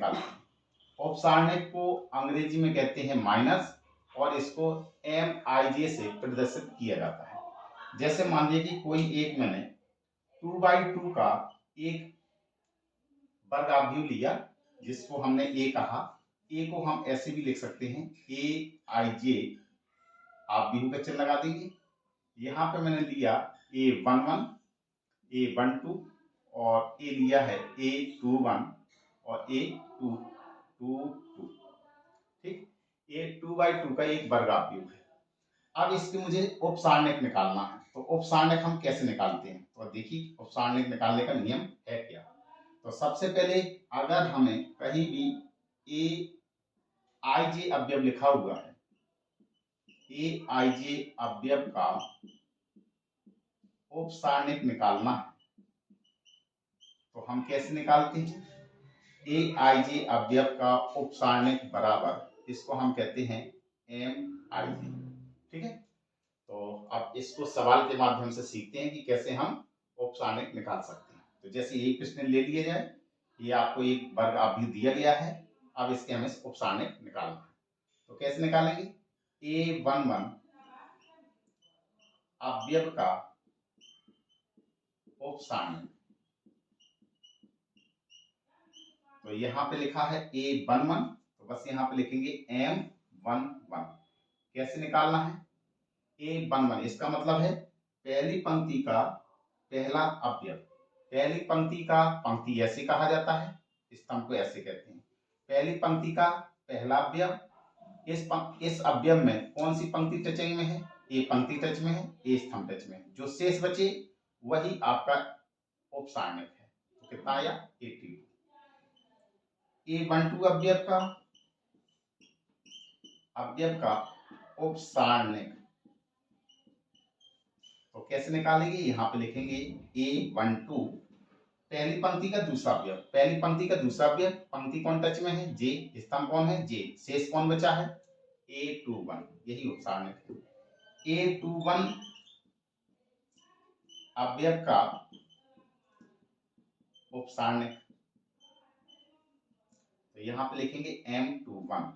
निकालते हैं। उपसारणिक को अंग्रेजी में कहते हैं माइनस और इसको MIJ से प्रदर्शित किया जाता है। जैसे मान लीजिए कि कोई एक मैंने 2/2 का एक वर्ग आव्यूह लिया जिसको हमने A कहा। A को हम ऐसे भी लिख सकते हैं AIJ, आव्यूह का चिन्ह लगा देंगे। यहाँ पे मैंने लिया A11, A12 और A लिया है A21 और A22। ठीक, ये 2/2 का एक वर्ग आव्यूह है। अब इसके मुझे उपसारणिक निकालना है, तो उपसारणिक हम कैसे निकालते हैं? तो देखिए उपसारणिक निकालने का नियम है क्या। तो सबसे पहले अगर हमें कहीं भी AIJ अवयव लिखा हुआ है, AIJ अवयव का उपसारणिक निकालना है, तो हम कैसे निकालते हैं? AIJ अवयव का उपसारणिक बराबर, इसको हम कहते हैं MIJ। ठीक है, तो अब इसको सवाल के माध्यम से सीखते हैं कि कैसे हम उपसारणिक निकाल सकते हैं। तो जैसे एक प्रश्न ले लिया जाए, ये आपको एक वर्ग आव्यूह दिया गया है, अब इसके हमें उपसारणिक निकालना है। तो कैसे निकालेंगे? A11 अवयव का उपसारणिक, तो यहाँ पे लिखा है A11, तो बस यहाँ पे लिखेंगे M11। कैसे निकालना है? A11 इसका मतलब है पहली पंक्ति का पहला अवयव। पहली पंक्ति का, पंक्ति ऐसे कहा जाता है, स्तंभ को ऐसे कहते हैं। पहली पंक्ति का पहला अवयव, इस अवयव में कौन सी पंक्ति टचिंग में है? ए पंक्ति टच में है, ए स्तंभ टच में है। जो शेष बचे वही आपका उपसारणिक है। तो कितना आया? 82। A12 अवयव का उपसारणिक, तो कैसे निकालेंगे? यहाँ पे लिखेंगे A12 पहली पंक्ति का दूसरा अवयव। पहली पंक्ति का दूसरा अवयव, पंक्ति कौन टच में है? जे। स्तंभ कौन है? जे। शेष कौन बचा है? A21, यही उपसारणिक है। A21 अवयव का उपसारणिक, तो यहाँ पे लिखेंगे M21।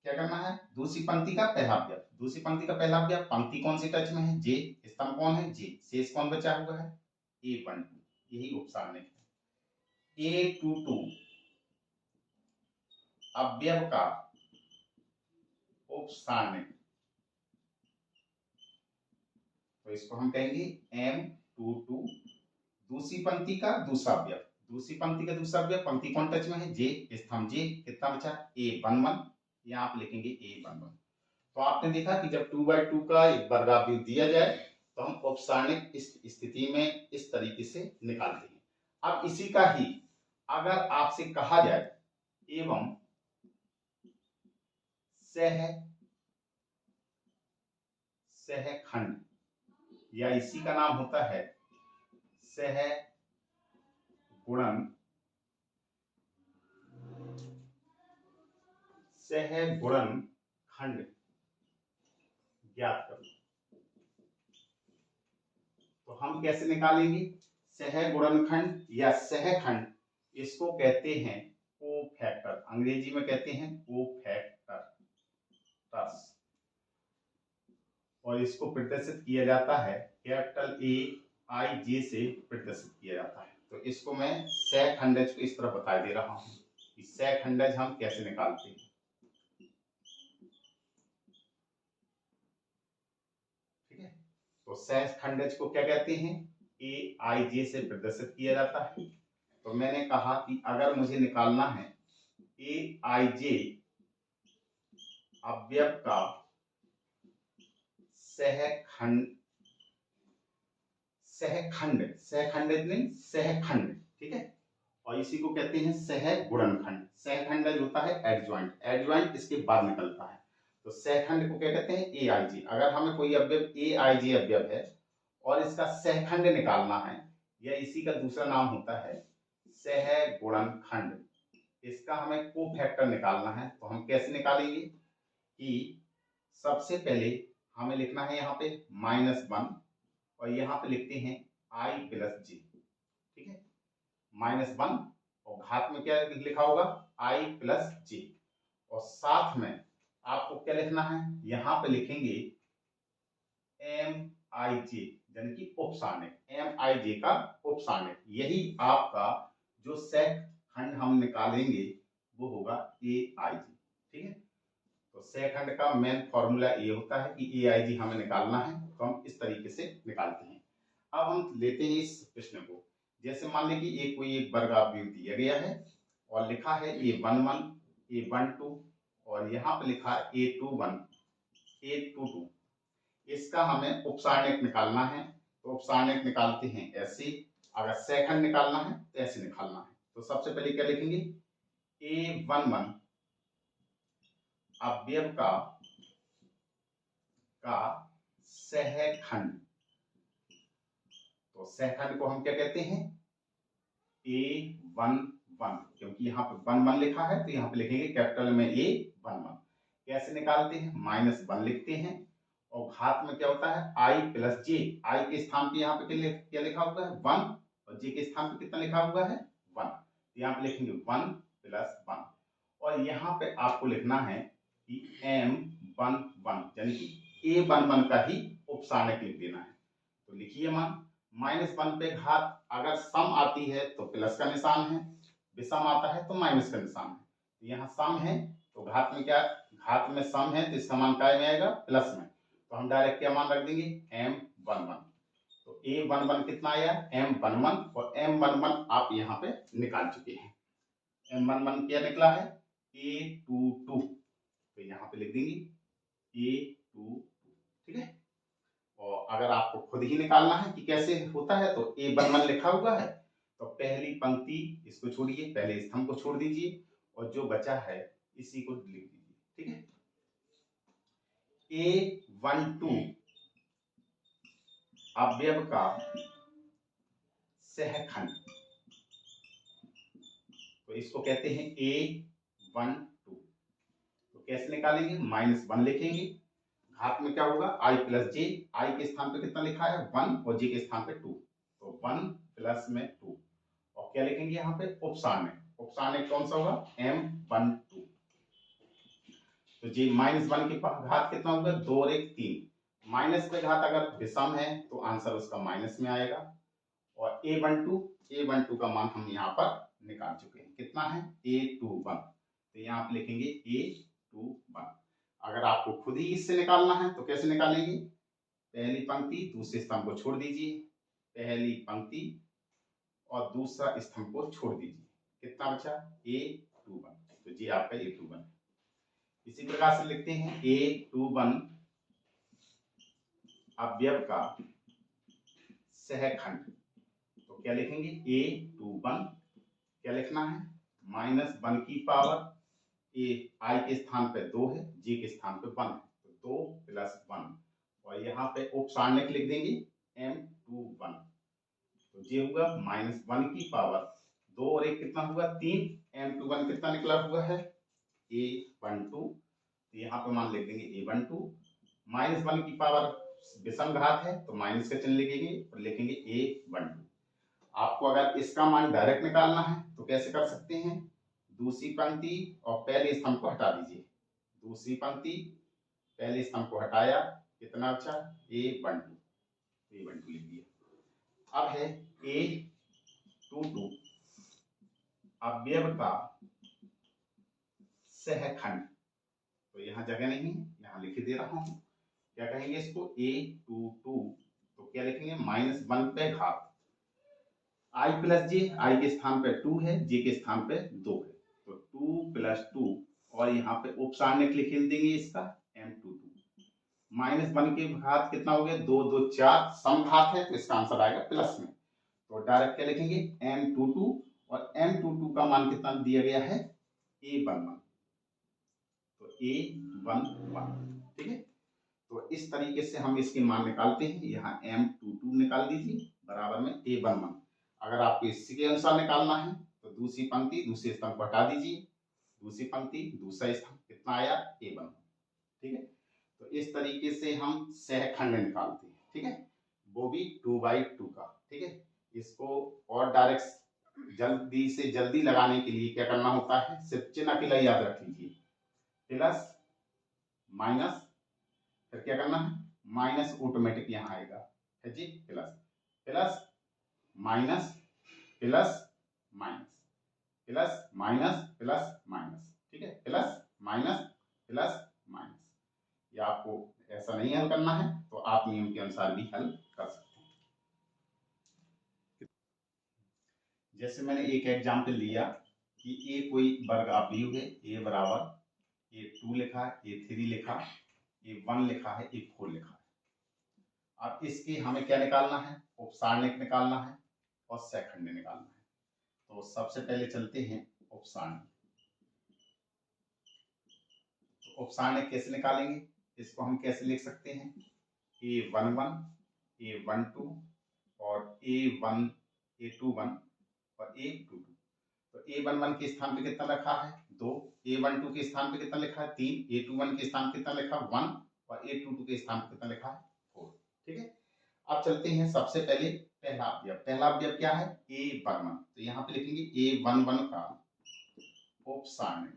क्या करना है? दूसरी पंक्ति का पहला अवयव। दूसरी पंक्ति का पहला अवयव, पंक्ति कौन सी टच में है? जे। स्तंभ कौन है? जे। शेष कौन बचा हुआ है? A12, यही उपसारणिक है। A22 अवयव का उपसारणिक, तो इसको हम कहेंगे M22 दूसरी पंक्ति का दूसरा अवयव। दूसरी पंक्ति का दूसरा अवयव, पंक्ति कौन टच में है? जे। स्तंभ जे। कितना बचा? A11, यहाँ आप लिखेंगे A11। तो आपने देखा कि जब 2/2 का एक वर्ग आव्यूह दिया जाए तो हम उपसारणिक इस स्थिति में इस तरीके से निकालते हैं। अब इसी का ही अगर आपसे कहा जाए एवं सहखंड, या इसी का नाम होता है सहगुणनखंड ज्ञात करो, तो हम कैसे निकालेंगे? सहगुणनखंड या सहखंड, इसको कहते हैं कोफैक्टर, अंग्रेजी में कहते हैं कोफैक्टर्स, और इसको प्रदर्शित किया जाता है कैपिटल AIJ से प्रदर्शित किया जाता है। तो इसको मैं सहखंडज को इस तरह बता दे रहा हूं कि सहखंडज हम कैसे निकालते हैं। ठीक है, तो सहखंडज को क्या कहते हैं? AIJ से प्रदर्शित किया जाता है। तो मैंने कहा कि अगर मुझे निकालना है AIJ अवयव का सहखंड, सहखंडज नहीं, सहखंड। ठीक है, और इसी को कहते हैं सहगुणनखंड। सहखंडज होता है एडजॉइंट, एडजॉइंट इसके बाद निकलता है। तो सहखंड को क्या कहते हैं? AIJ। अगर हमें कोई अवयव AIJ अवयव है और इसका सहखंड निकालना है, या इसी का दूसरा नाम होता है सहगुणनखंड, इसका हमें कोफैक्टर निकालना है, तो हम कैसे निकालेंगे? कि सबसे पहले हमें लिखना है यहाँ पे -1 और यहाँ पे लिखते हैं I + J। ठीक है, -1 और घात में क्या लिखा होगा i प्लस जे, और साथ में आपको क्या लिखना है, यहां पे लिखेंगे एम आई जे, यानी कि उपसारणिक, एम आई जे का उपसारणिक। यही आपका जो सेक खंड हम निकालेंगे वो होगा ए आई जी। ठीक है, तो सेक खंड का मेन फॉर्मूला ये होता है कि ए आई जी हमें निकालना है, तो हम इस तरीके से निकालते हैं। अब हम लेते हैं इस प्रश्न को, जैसे मान लें कि एक कोई एक वर्ग आव्यूह दिया गया है और लिखा है A11 A12 और यहाँ पे लिखा है A21 A22। इसका हमें उपसारणिक निकालना है, तो उपसारणिक निकालते हैं ऐसे, अगर सेकंड निकालना है तो ऐसे निकालना है। तो सबसे पहले क्या लिखेंगे, A11 अवयव का सहखंड, तो सहखंड को हम क्या कहते हैं A11, क्योंकि यहाँ पे 11 लिखा है तो यहाँ पे लिखेंगे कैपिटल में A11। कैसे निकालते हैं, -1 लिखते हैं और घात में क्या होता है i प्लस जे, आई के स्थान पे यहाँ पे क्या लिखा हुआ है 1 और जे के स्थान पे कितना लिखा हुआ है 1, तो यहाँ पे लिखेंगे 1 प्लस 1 और यहाँ पे आपको लिखना है कि M11 यानी कि A11 का ही उपसारणिक लिख देना है। तो लिखिए मान -1 पे घात अगर सम आती है तो प्लस का निशान है, विषम आता है तो माइनस का निशान है। तो यहाँ सम है तो घात में क्या, घात में सम है तो इसका मान काय में आएगा प्लस में, तो हम डायरेक्ट क्या मान रख देंगे M11। तो A11 कितना आया M11 और M11 आप यहाँ पे निकाल चुके हैं। M11 क्या निकला है A22, तो यहाँ पे लिख देंगे A22। ठीक है, और अगर आपको खुद ही निकालना है कि कैसे होता है तो A11 लिखा हुआ है तो पहली पंक्ति इसको छोड़िए, पहले स्तंभ को छोड़ दीजिए और जो बचा है इसी को लिख दीजिए। ठीक है, A12 अवयव का सहखंड, तो इसको कहते हैं A12। तो कैसे निकालेंगे, -1 लिखेंगे, घात में क्या होगा i प्लस जे, आई के स्थान पे कितना लिखा है 1 और जे के स्थान पे 2, तो 1 प्लस में 2 और क्या लिखेंगे यहाँ पे उपसारणिक, उपसारणिक कौन सा होगा M12। तो जी -1 की घात कितना होगा 2 और 1 3, माइनस पे घात अगर विषम है तो आंसर उसका माइनस में आएगा। और A12 का मान हम यहाँ पर निकाल चुके हैं, कितना है A21, तो यहाँ पे लिखेंगे A21। अगर आपको खुद ही इससे निकालना है तो कैसे निकालेंगे, पहली पंक्ति दूसरे स्तंभ को छोड़ दीजिए, पहली पंक्ति और दूसरा स्तंभ को छोड़ दीजिए, कितना बचा A21, तो जी आपका A21। इसी प्रकार से लिखते हैं A21 अवयव का सहखंड, तो क्या लिखेंगे A21 क्या लिखना है -1 की पावर, ए आई के स्थान पे 2 है, जे के स्थान पे 1 है, तो 2 प्लस 1 और यहाँ पे उपसारणिक लिख देंगे M21, तो ये हुआ -1 की पावर 2 और 1 कितना हुआ 3, M21 कितना निकला हुआ है A12, तो यहाँ पे मान लिख देंगे A12, -1 की पावर विषम घात है तो माइनस का चिन्ह लिखेंगे और लिखेंगे A12। आपको अगर इसका मान डायरेक्ट निकालना है तो कैसे कर सकते हैं, दूसरी पंक्ति और पहले स्तंभ को हटा दीजिए, दूसरी पंक्ति पहले स्तंभ को हटाया, कितना बचा A12 लिख दिया। अब है A22 अवयव का सहखंड, तो यहाँ जगह नहीं है, यहाँ लिख दे रहा हूं, क्या कहेंगे इसको A22, तो क्या लिखेंगे -1 पे घात, i प्लस जे, आई के स्थान पे 2 है, जे के स्थान पे 2 है, तो 2 प्लस 2 और यहाँ पे उपसारणिक लिख देंगे इसका M22। -1 के घात कितना हो गया 2 2 4, सम घात है तो इसका आंसर आएगा प्लस में, तो डायरेक्ट क्या लिखेंगे M22 और M22 का मान कितना दिया गया है A11, तो A11। ठीक है, तो इस तरीके से हम इसके मान निकालते हैं, यहाँ M22 निकाल दीजिए बराबर में A11। अगर आपको इसी के अनुसार निकालना है तो दूसरी पंक्ति दूसरे स्तंभ को हटा दीजिए, दूसरी पंक्ति दूसरा स्तंभ, कितना आया A1। ठीक है, तो इस तरीके से हम सहखंड निकालते हैं। ठीक है, वो भी 2/2 का। ठीक है, इसको और डायरेक्ट जल्दी से जल्दी लगाने के लिए क्या करना होता है, सिर्फ चिन्ह अकेला याद रख लीजिए, प्लस माइनस, फिर क्या करना है, माइनस ऑटोमेटिक यहाँ आएगा है जी, plus plus minus plus minus plus minus plus minus, ठीक है, प्लस माइनस प्लस माइनस। या आपको ऐसा नहीं हल करना है तो आप नियम के अनुसार भी हल कर सकते हैं। जैसे मैंने एक एग्जाम्पल लिया कि ए कोई वर्ग आव्यूह है, ए बराबर A2 लिखा है, A3 लिखा, A1 लिखा है, A4 लिखा है। अब इसके हमें क्या निकालना है, उपसारणिक निकालना है और सहखंड निकालना है। तो सबसे पहले चलते हैं उपसारणिक। तो उपसारणिक कैसे निकालेंगे, इसको हम कैसे लिख सकते हैं, A11 A12 और A21 और A22। तो A11 के स्थान पे कितना लिखा है 2, A12 के स्थान पे कितना लिखा है 3, A21 के स्थान पे कितना लिखा है 1 और A22 के स्थान पे कितना लिखा है 4। ठीक है, अब चलते हैं सबसे पहले पहला अवयव। पहला अवयव क्या है, A11। तो यहाँ पे लिखेंगे A11 का उपसारणिक।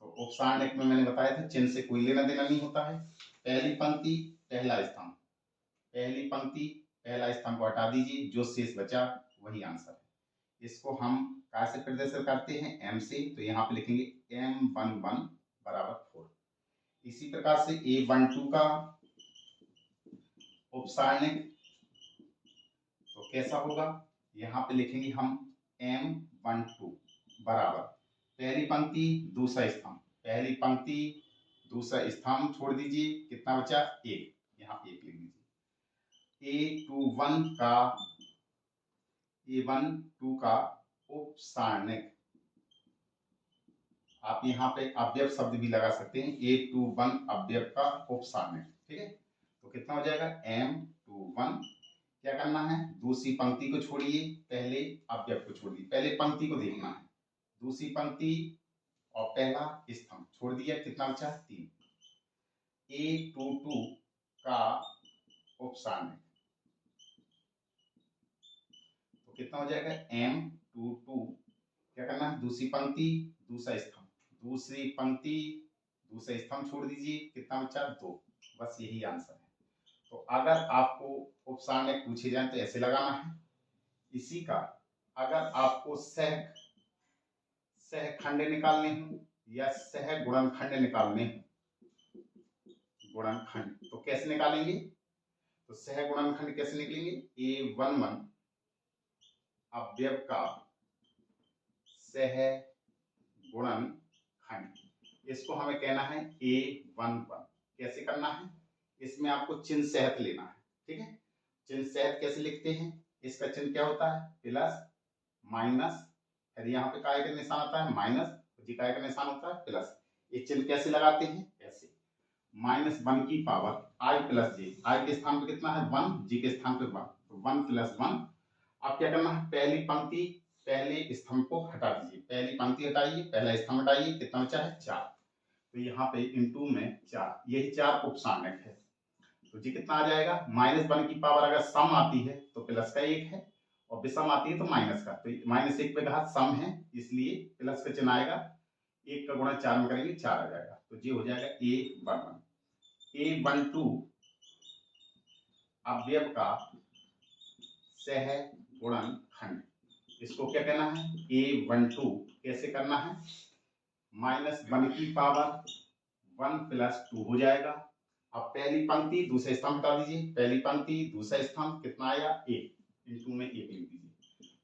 तो उपसारणिक में मैंने बताया था चिन्ह से कोई लेना देना नहीं होता है। पहली पंक्ति पहला स्तंभ, पहली पंक्ति पहला स्तंभ को हटा दीजिए, जो शेष बचा वही आंसर है। इसको हम कहाँ से प्रदर्शित करते हैं, m से। तो यहाँ पे लिखेंगे M11 बराबर 4। इसी प्रकार से A12 का उपसारणिक तो कैसा होगा, यहाँ पे लिखेंगे हम M12 बराबर पहली पंक्ति दूसरा स्तंभ, पहली पंक्ति दूसरा स्तंभ छोड़ दीजिए, कितना बचा 1, यहाँ 1 लिख दीजिए। A12 का उपसारणिक, आप यहाँ पे अवयव शब्द भी लगा सकते हैं, A21 अवयव का उपसारणिक। ठीक है, तो कितना हो जाएगा M21। क्या करना है, दूसरी पंक्ति को छोड़िए, पहले अवयव को छोड़िए, पहले पंक्ति को देखना है, दूसरी पंक्ति और पहला स्तंभ छोड़ दिया, कितना बचा 3। A22 का उपसारणिक तो कितना हो जाएगा M22। क्या करना है, दूसरी पंक्ति दूसरा स्तंभ, दूसरी पंक्ति दूसरा स्तंभ छोड़ दीजिए, कितना बचा 2। बस यही आंसर है। तो अगर आपको उपसारणिक पूछे जाए तो ऐसे लगाना है। इसी का अगर आपको सहखंड निकालने हो या सह गुणनखंड निकालने हो, गुणनखंड तो कैसे निकालेंगे, तो सह गुणनखंड कैसे निकलेंगे, A11 अवयव का सह गुणनखंड, इसको हमें कहना है A11। कैसे करना है, इसमें आपको चिन्ह सहित लेना है। ठीक है, चिन्ह सहित कैसे लिखते हैं, इसका चिन्ह क्या होता है, प्लस माइनस, फिर यहाँ पे काय का निशान आता है माइनस, जी काय का निशान होता है प्लस। ये चिन्ह कैसे लगाते हैं, ऐसे -1 की पावर i प्लस जे, आई के स्थान पे कितना है 1, जी के स्थान पे 1, तो 1 + 1। अब क्या करना है, पहली पंक्ति पहले स्तंभ को हटा दीजिए, पहली पंक्ति हटाइए, पहला स्तंभ हटाइए, कितना बचा है 4। तो यहाँ पे इनटू में 4, यही 4 उपसारणिक है। तो जी कितना आ जाएगा, -1 की पावर अगर सम आती है तो प्लस का 1 है, और विषम आती है तो माइनस का। तो -1 पे घात सम है, इसलिए प्लस का चिन्ह आएगा, 1 का गुणा 4 में करेंगे 4 आ जाएगा। तो ये हो जाएगा A11। A12 अवयव का सह गुणनखंड, इसको क्या कहना है, A12 कैसे करना है, -1 की पावर 1 + 2 हो जाएगा। अब पहली पंक्ति दूसरे स्तंभ हटा दीजिए, पहली पंक्ति दूसरा स्तंभ कितना आया 1, इनटू में 1 लिख दीजिए।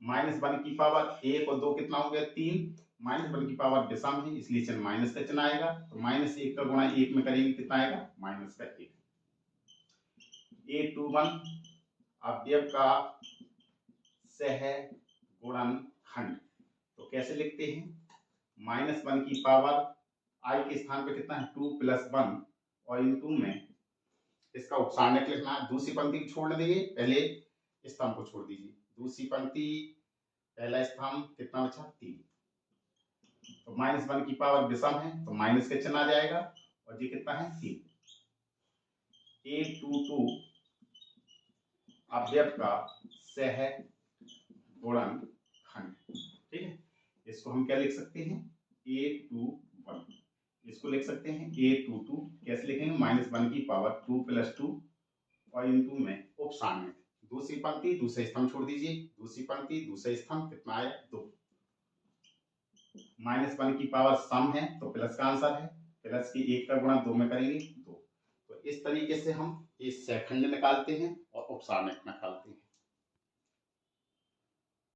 -1 की पावर 1 और 2 कितना हो गया 3, -1 की पावर विषम है इसलिए चिन्ह माइनस का चिन्ह आएगा। तो -1 का गुणा 1 में करेंगे कितना आएगा, -1। A21 अवयव का सह गुणनखंड तो कैसे लिखते हैं, -1 की पावर i के स्थान पे कितना है 2 + 1 और इनटू में इसका उपसारणिक लिखना है। दूसरी पंक्ति को छोड़ दीजिए, पहले स्तंभ को छोड़ दीजिए, दूसरी पंक्ति पहला स्तंभ कितना बचा 3। तो -1 की पावर विषम है तो माइनस का चिन्ह आ जाएगा, और ये कितना है 3। A22 अवयव का सह गुणनखंड। ठीक है, इसको हम क्या लिख सकते हैं, A21, इसको लिख सकते हैं A22, कैसे लिखेंगे, -1 की पावर 2 + 2 और इनटू में उपसान में दूसरी पंक्ति दूसरे स्तंभ छोड़ दीजिए, दूसरी पंक्ति दूसरे स्तंभ, कितना आया 2, -1 की पावर सम है तो प्लस का आंसर है, प्लस की 1 का गुणा 2 में करेंगे 2। तो इस तरीके से हम इस सेखंड निकालते हैं और उपसारणक निकालते हैं।